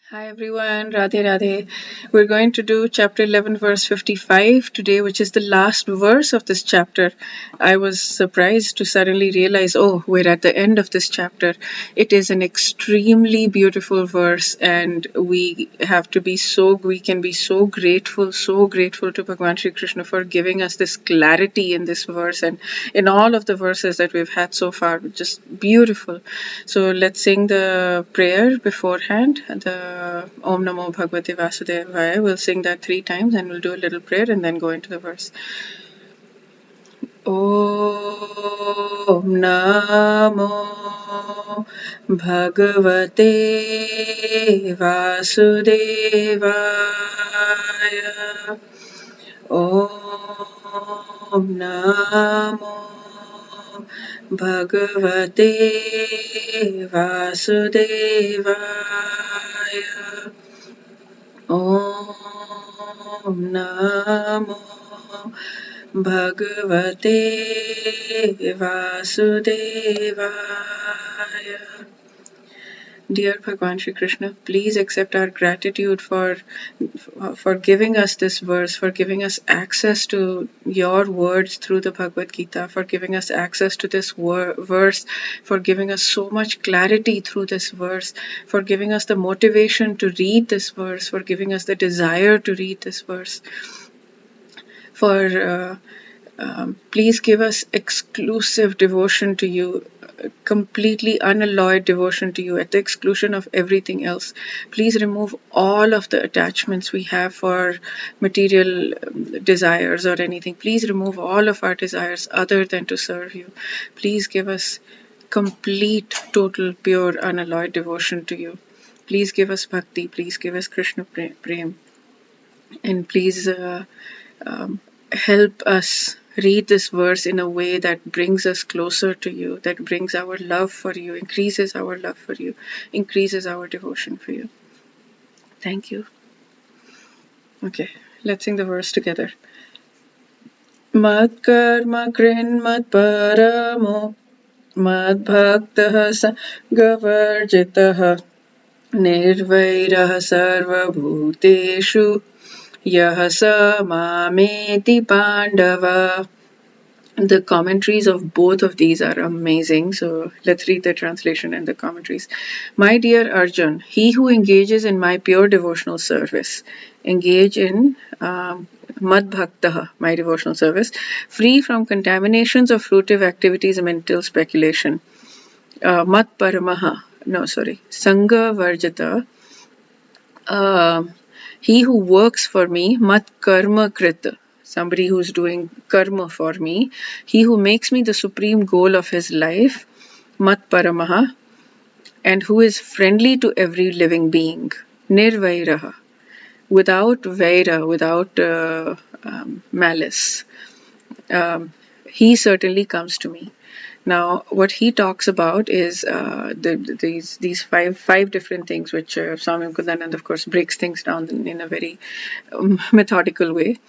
Hi everyone, Radhe Radhe. We're going to do chapter 11, verse 55 today, which is the last verse of this chapter. I was surprised to suddenly realize, oh, we're at the end of this chapter. It is an extremely beautiful verse, and we can be so grateful to Bhagwan Sri Krishna for giving us this clarity in this verse and in all of the verses that we've had so far. Just beautiful. So let's sing the prayer beforehand. The Om Namo Bhagavate Vasudevaya. We'll sing that 3 times and we'll do a little prayer and then go into the verse. Om Namo Bhagavate Vasudevaya. Om Namo Bhagavate Vasudevaya. Om Namo Bhagavate Vasudevaya. Dear Bhagwan Shri Krishna, please accept our gratitude for giving us this verse, for giving us access to your words through the Bhagavad Gita, for giving us access to this verse, for giving us so much clarity through this verse, for giving us the motivation to read this verse, for giving us the desire to read this verse, for please give us exclusive devotion to you, completely unalloyed devotion to you at the exclusion of everything else. Please remove all of the attachments we have for material desires or anything. Please remove all of our desires other than to serve you. Please give us complete, total, pure, unalloyed devotion to you. Please give us bhakti. Please give us Krishna prem. And please help us read this verse in a way that brings us closer to you, that brings our love for you, increases our love for you, increases our devotion for you. Thank you. Okay, let's sing the verse together. Mat karma krin mat paramo mad bhaktah gavarjitah nirvairah sarva bhuteshu Yah sa mameti Pandava. The commentaries of both of these are amazing. So let's read the translation and the commentaries. My dear Arjun, he who engages in my pure devotional service, engage in Mad Bhaktaha, my devotional service, free from contaminations of fruitive activities and mental speculation. Mat Paramaha, Sangha Varjata. He who works for me, mat karma krita, somebody who's doing karma for me, he who makes me the supreme goal of his life, mat paramaha, and who is friendly to every living being, nirvairaha, without vaira, without malice. He certainly comes to me. Now, what he talks about is these five different things, which Swami Mukundanand, of course, breaks things down in a very methodical way.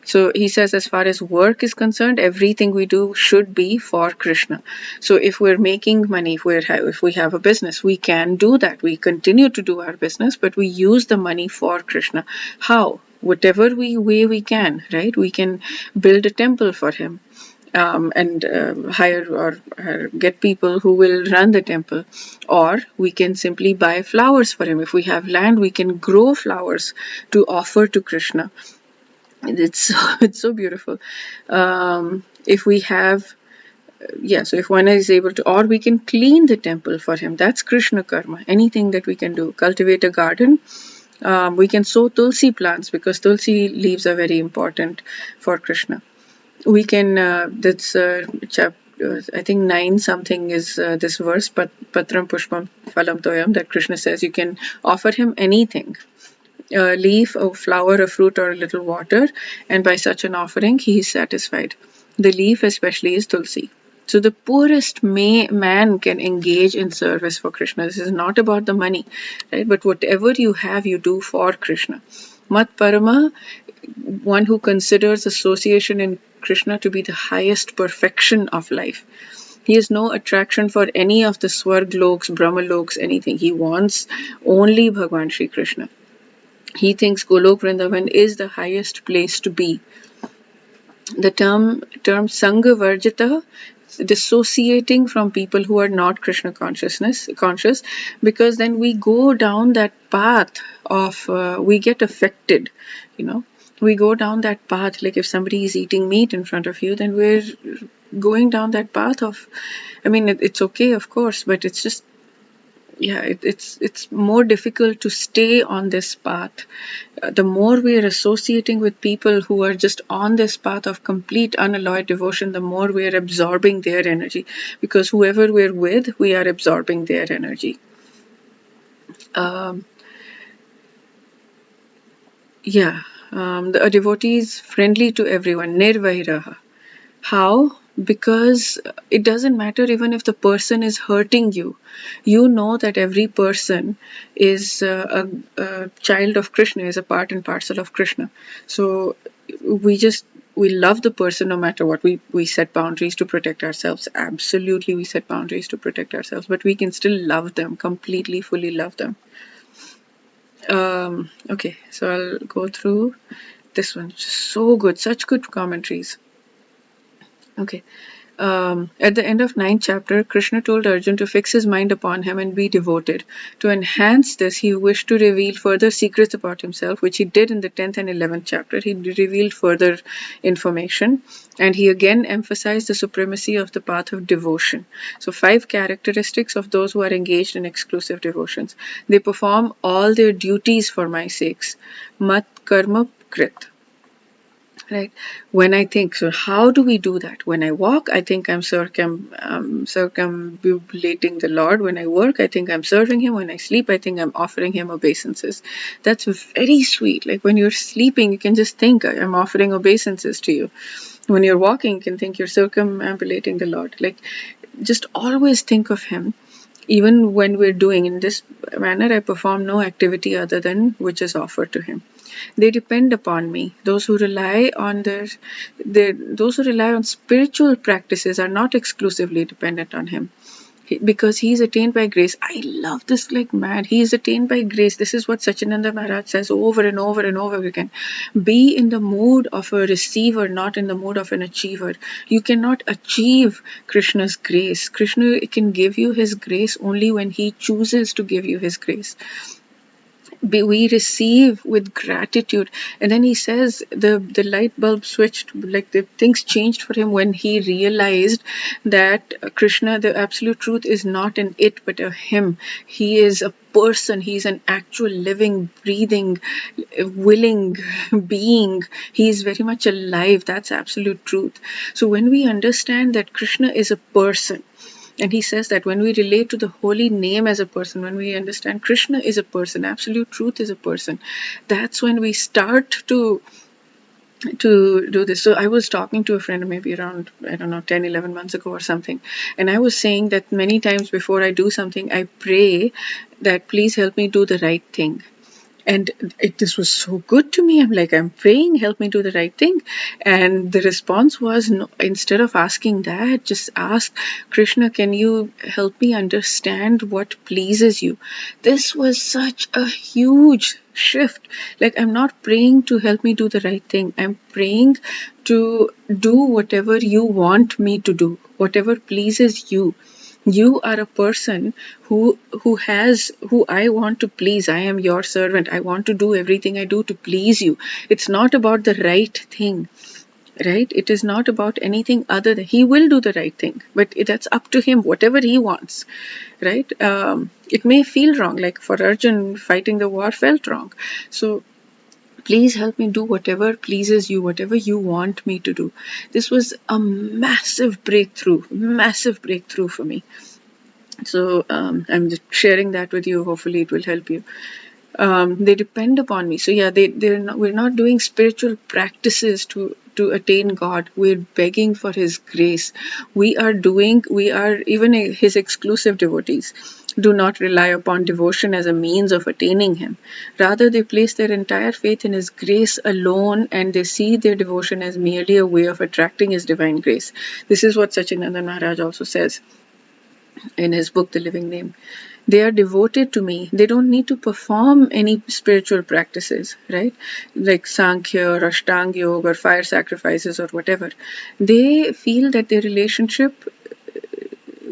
So he says, as far as work is concerned, everything we do should be for Krishna. So if we're making money, if we have a business, we can do that. We continue to do our business, but we use the money for Krishna. How? Whatever way we can, right? We can build a temple for him. And hire or get people who will run the temple, or we can simply buy flowers for him. If we have land, we can grow flowers to offer to Krishna. It's so beautiful. If we have so if one is able to, or we can clean the temple for him, that's Krishna karma. Anything that we can do, cultivate a garden. We can sow tulsi plants because tulsi leaves are very important for Krishna. We can I think 9 something is this verse, but patram pushpam phalam toyam, that Krishna says you can offer him anything, a leaf, a flower, a fruit, or a little water, and by such an offering he is satisfied. The leaf especially is tulsi. So the poorest man can engage in service for Krishna. This is not about the money, right? But whatever you have, you do for Krishna. Mat Parama, one who considers association in Krishna to be the highest perfection of life. He has no attraction for any of the Swargloks, Brahmaloks, anything. He wants only Bhagwan Shri Krishna. He thinks Golok Vrindavan is the highest place to be. The term Sangha Varjita, dissociating from people who are not Krishna conscious, because then we go down that path of we get affected, we go down that path. Like if somebody is eating meat in front of you, then we're going down that path of, it's okay, of course, but it's just, it's more difficult to stay on this path. The more we are associating with people who are just on this path of complete unalloyed devotion, the more we are absorbing their energy, because whoever we're with, we are absorbing their energy. A devotee is friendly to everyone, nirvairaha. How? Because it doesn't matter even if the person is hurting you. You know that every person is a child of Krishna, is a part and parcel of Krishna. So we love the person no matter what. We set boundaries to protect ourselves. Absolutely, we set boundaries to protect ourselves, but we can still love them, completely, fully love them. Okay, so I'll go through this one. So good, such good commentaries. Okay. At the end of 9th chapter, Krishna told Arjun to fix his mind upon him and be devoted. To enhance this, he wished to reveal further secrets about himself, which he did in the 10th and 11th chapter. He revealed further information, and he again emphasized the supremacy of the path of devotion. So 5 characteristics of those who are engaged in exclusive devotions. They perform all their duties for my sakes. Mat karma krit. Right. When I think, so how do we do that? When I walk, I think I'm circumambulating the Lord. When I work, I think I'm serving Him. When I sleep, I think I'm offering Him obeisances. That's very sweet. Like when you're sleeping, you can just think, I'm offering obeisances to you. When you're walking, you can think you're circumambulating the Lord. Like just always think of Him. Even when we're doing in this manner, I perform no activity other than which is offered to Him. They depend upon me. Those who rely on those who rely on spiritual practices are not exclusively dependent on Him, because He is attained by grace. I love this like mad. He is attained by grace. This is what Satyananda Maharaj says over and over and over again. Be in the mood of a receiver, not in the mood of an achiever. You cannot achieve Krishna's grace. Krishna can give you His grace only when He chooses to give you His grace. We receive with gratitude. And then he says the light bulb switched, like the things changed for him when he realized that Krishna, the absolute truth, is not an it but a him. He is a person. He's an actual living, breathing, willing being. He is very much alive. That's absolute truth. So when we understand that Krishna is a person, and he says that when we relate to the holy name as a person, when we understand Krishna is a person, absolute truth is a person, that's when we start to do this. So I was talking to a friend maybe around, 10, 11 months ago or something. And I was saying that many times before I do something, I pray that please help me do the right thing. And this was so good to me. I'm like, I'm praying, help me do the right thing. And the response was, no, instead of asking that, just ask, Krishna, can you help me understand what pleases you? This was such a huge shift. Like, I'm not praying to help me do the right thing. I'm praying to do whatever you want me to do, whatever pleases you. You are a person who I want to please. I am your servant. I want to do everything I do to please you. It's not about the right thing, right? It is not about anything other than He will do the right thing, but that's up to Him, whatever He wants, right? It may feel wrong, like for Arjun, fighting the war felt wrong. So please help me do whatever pleases you, whatever you want me to do. This was a massive breakthrough for me. So I'm just sharing that with you. Hopefully it will help you. They depend upon me. So yeah, we're not doing spiritual practices to attain God. We're begging for His grace. We are even His exclusive devotees. do not rely upon devotion as a means of attaining Him. Rather, they place their entire faith in His grace alone, and they see their devotion as merely a way of attracting His divine grace. This is what Sachinanda Maharaj also says in his book, The Living Name. They are devoted to me. They don't need to perform any spiritual practices, right? Like Sankhya or Ashtanga Yoga or fire sacrifices or whatever. They feel that their relationship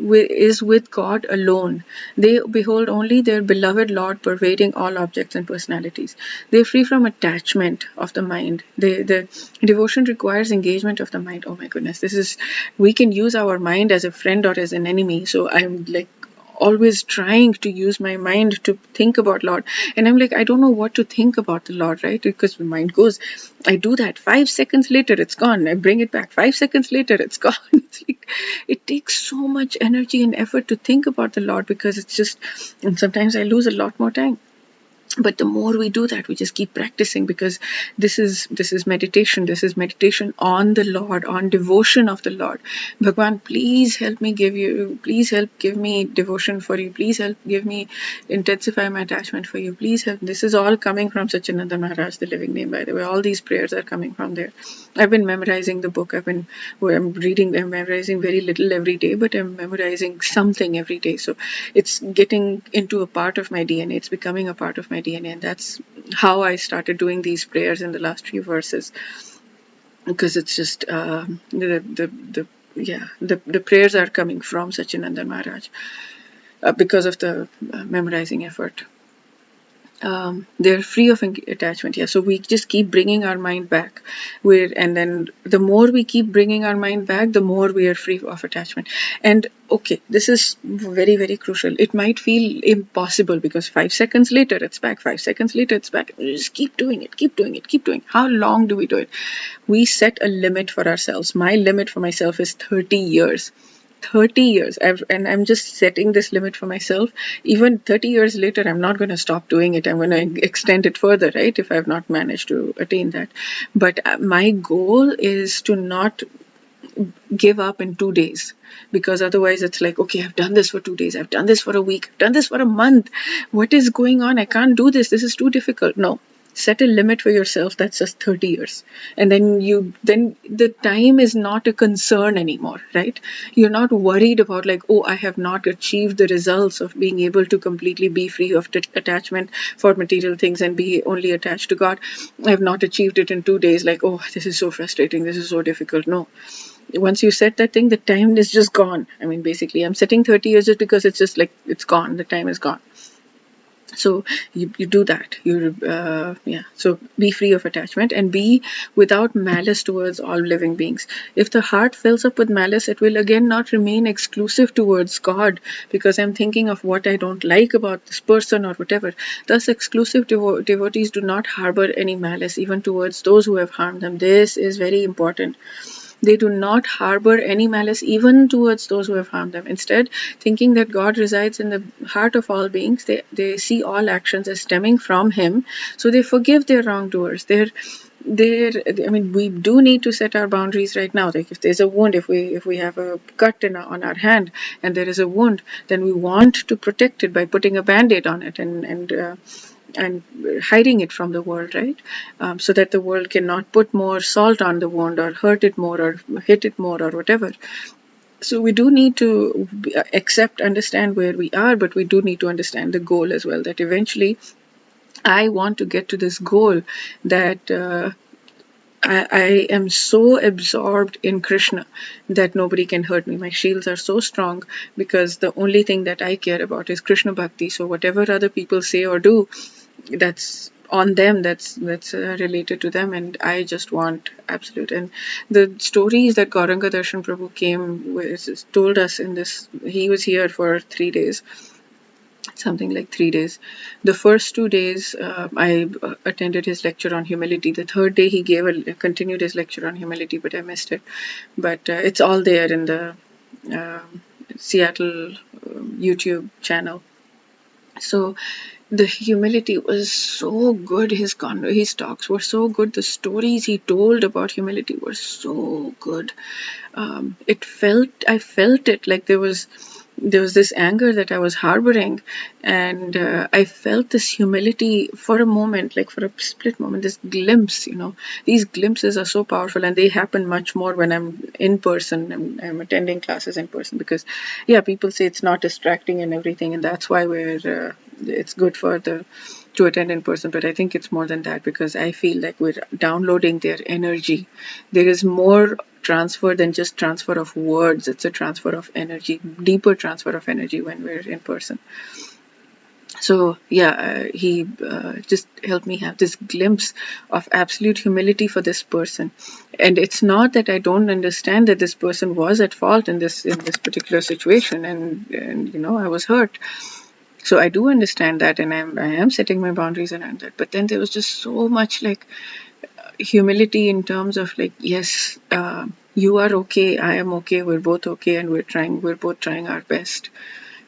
is with God alone. They behold only their beloved Lord pervading all objects and personalities. They are free from attachment of the mind. The devotion requires engagement of the mind. Oh my goodness, we can use our mind as a friend or as an enemy. So I'm like always trying to use my mind to think about Lord. And I'm like, I don't know what to think about the Lord, right? Because my mind goes, I do that. 5 seconds later, it's gone. I bring it back. 5 seconds later, it's gone. It's like, it takes so much energy and effort to think about the Lord because it's just, and sometimes I lose a lot more time. But the more we do that, we just keep practicing, because this is meditation. This is meditation on the Lord, on devotion of the Lord. Bhagwan, please help give me devotion for you. Please help give me intensify my attachment for you. Please help. This is all coming from Sachinanda Maharaj, The Living Name, by the way. All these prayers are coming from there. I've been memorizing the book. I'm memorizing very little every day, but I'm memorizing something every day. So it's getting into a part of my DNA. It's becoming a part of my DNA, and that's how I started doing these prayers in the last few verses, because it's just the prayers are coming from Sachinanda Maharaj because of the memorizing effort. They're free of attachment. Yeah, so we just keep bringing our mind back, and then the more we keep bringing our mind back, the more we are free of attachment. And okay, this is very, very crucial. It might feel impossible because 5 seconds later it's back, 5 seconds later it's back. We just keep doing it. How long do we do it? We set a limit for ourselves. My limit for myself is 30 years. 30 years. I'm just setting this limit for myself. Even 30 years later, I'm not going to stop doing it. I'm going to extend it further, right? If I've not managed to attain that. But my goal is to not give up in 2 days, because otherwise it's like, okay, I've done this for 2 days. I've done this for a week. I've done this for a month. What is going on? I can't do this. This is too difficult. No. Set a limit for yourself that's just 30 years, and then the time is not a concern anymore, right? You're not worried about like, oh, I have not achieved the results of being able to completely be free of attachment for material things and be only attached to God. I have not achieved it in 2 days, like, oh, this is so frustrating, this is so difficult. No, once you set that thing, the time is just gone. I mean, basically I'm setting 30 years just because it's just like, it's gone, the time is gone. So you do that. So be free of attachment and be without malice towards all living beings. If the heart fills up with malice, it will again not remain exclusive towards God, because I'm thinking of what I don't like about this person or whatever. Thus, exclusive devotees do not harbor any malice even towards those who have harmed them. This is very important. They do not harbor any malice even towards those who have harmed them. Instead, thinking that God resides in the heart of all beings, they see all actions as stemming from Him, so they forgive their wrongdoers. I mean, we do need to set our boundaries right now. Like if there's a wound, if we have a cut on our hand and there is a wound, then we want to protect it by putting a band-aid on it and hiding it from the world, right? So that the world cannot put more salt on the wound or hurt it more or hit it more or whatever. So we do need to understand where we are, but we do need to understand the goal as well, that eventually I want to get to this goal that I am so absorbed in Krishna that nobody can hurt me. My shields are so strong because the only thing that I care about is Krishna Bhakti. So whatever other people say or do, that's on them, that's related to them, and I just want absolute. And the stories that Gauranga Darshan Prabhu told us in this, he was here for 3 days, something like 3 days. The first 2 days I attended his lecture on humility. The third day he continued his lecture on humility, but I missed it. But it's all there in the Seattle YouTube channel. So the humility was so good. His talks were so good. The stories he told about humility were so good. I felt it like there was there was this anger that I was harboring, and I felt this humility for a moment, like for a split moment, this glimpse. These glimpses are so powerful, and they happen much more when I'm in person. I'm attending classes in person because, yeah, people say it's not distracting and everything, and that's why it's good for the to attend in person. But I think it's more than that, because I feel like we're downloading their energy. There is more transfer than just transfer of words. It's a transfer of energy, deeper transfer of energy when we're in person. So yeah, he just helped me have this glimpse of absolute humility for this person. And it's not that I don't understand that this person was at fault in this particular situation, and I was hurt. So I do understand that, and I am setting my boundaries around that. But then there was just so much like humility in terms of like, yes, you are okay, I am okay, we're both okay, and we're both trying our best,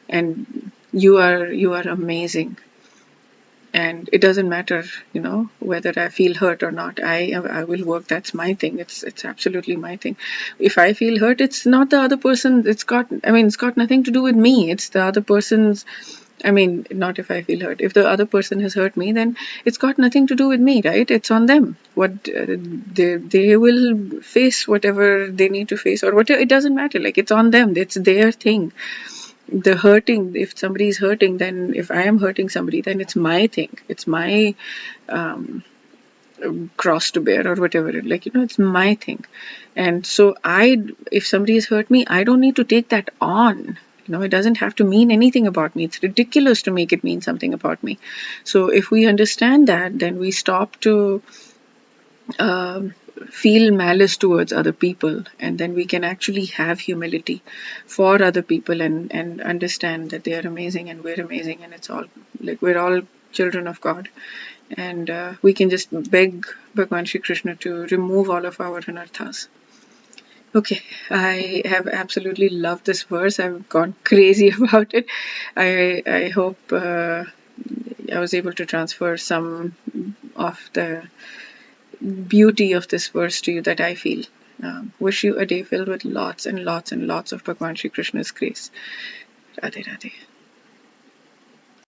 and you are amazing. And it doesn't matter, whether I feel hurt or not. I will work. That's my thing. It's absolutely my thing. If I feel hurt, it's not the other person. It's got nothing to do with me. It's the other person's. Not if I feel hurt. If the other person has hurt me, then it's got nothing to do with me, right? It's on them. They will face whatever they need to face, or whatever. It doesn't matter. Like, it's on them. It's their thing. The hurting, if somebody is hurting, then if I am hurting somebody, then it's my thing. It's my um, cross to bear, or whatever. It's my thing. And so if somebody has hurt me, I don't need to take that on. It doesn't have to mean anything about me. It's ridiculous to make it mean something about me. So if we understand that, then we stop to um, feel malice towards other people, and then we can actually have humility for other people, and understand that they are amazing and we're amazing, and it's all like we're all children of God, and we can just beg Bhagwan Shri Krishna to remove all of our anarthas. Okay, I have absolutely loved this verse. I've gone crazy about it. I hope I was able to transfer some of the beauty of this verse to you that I feel. Wish you a day filled with lots and lots and lots of Bhagwan Shri Krishna's grace. Radhe Radhe.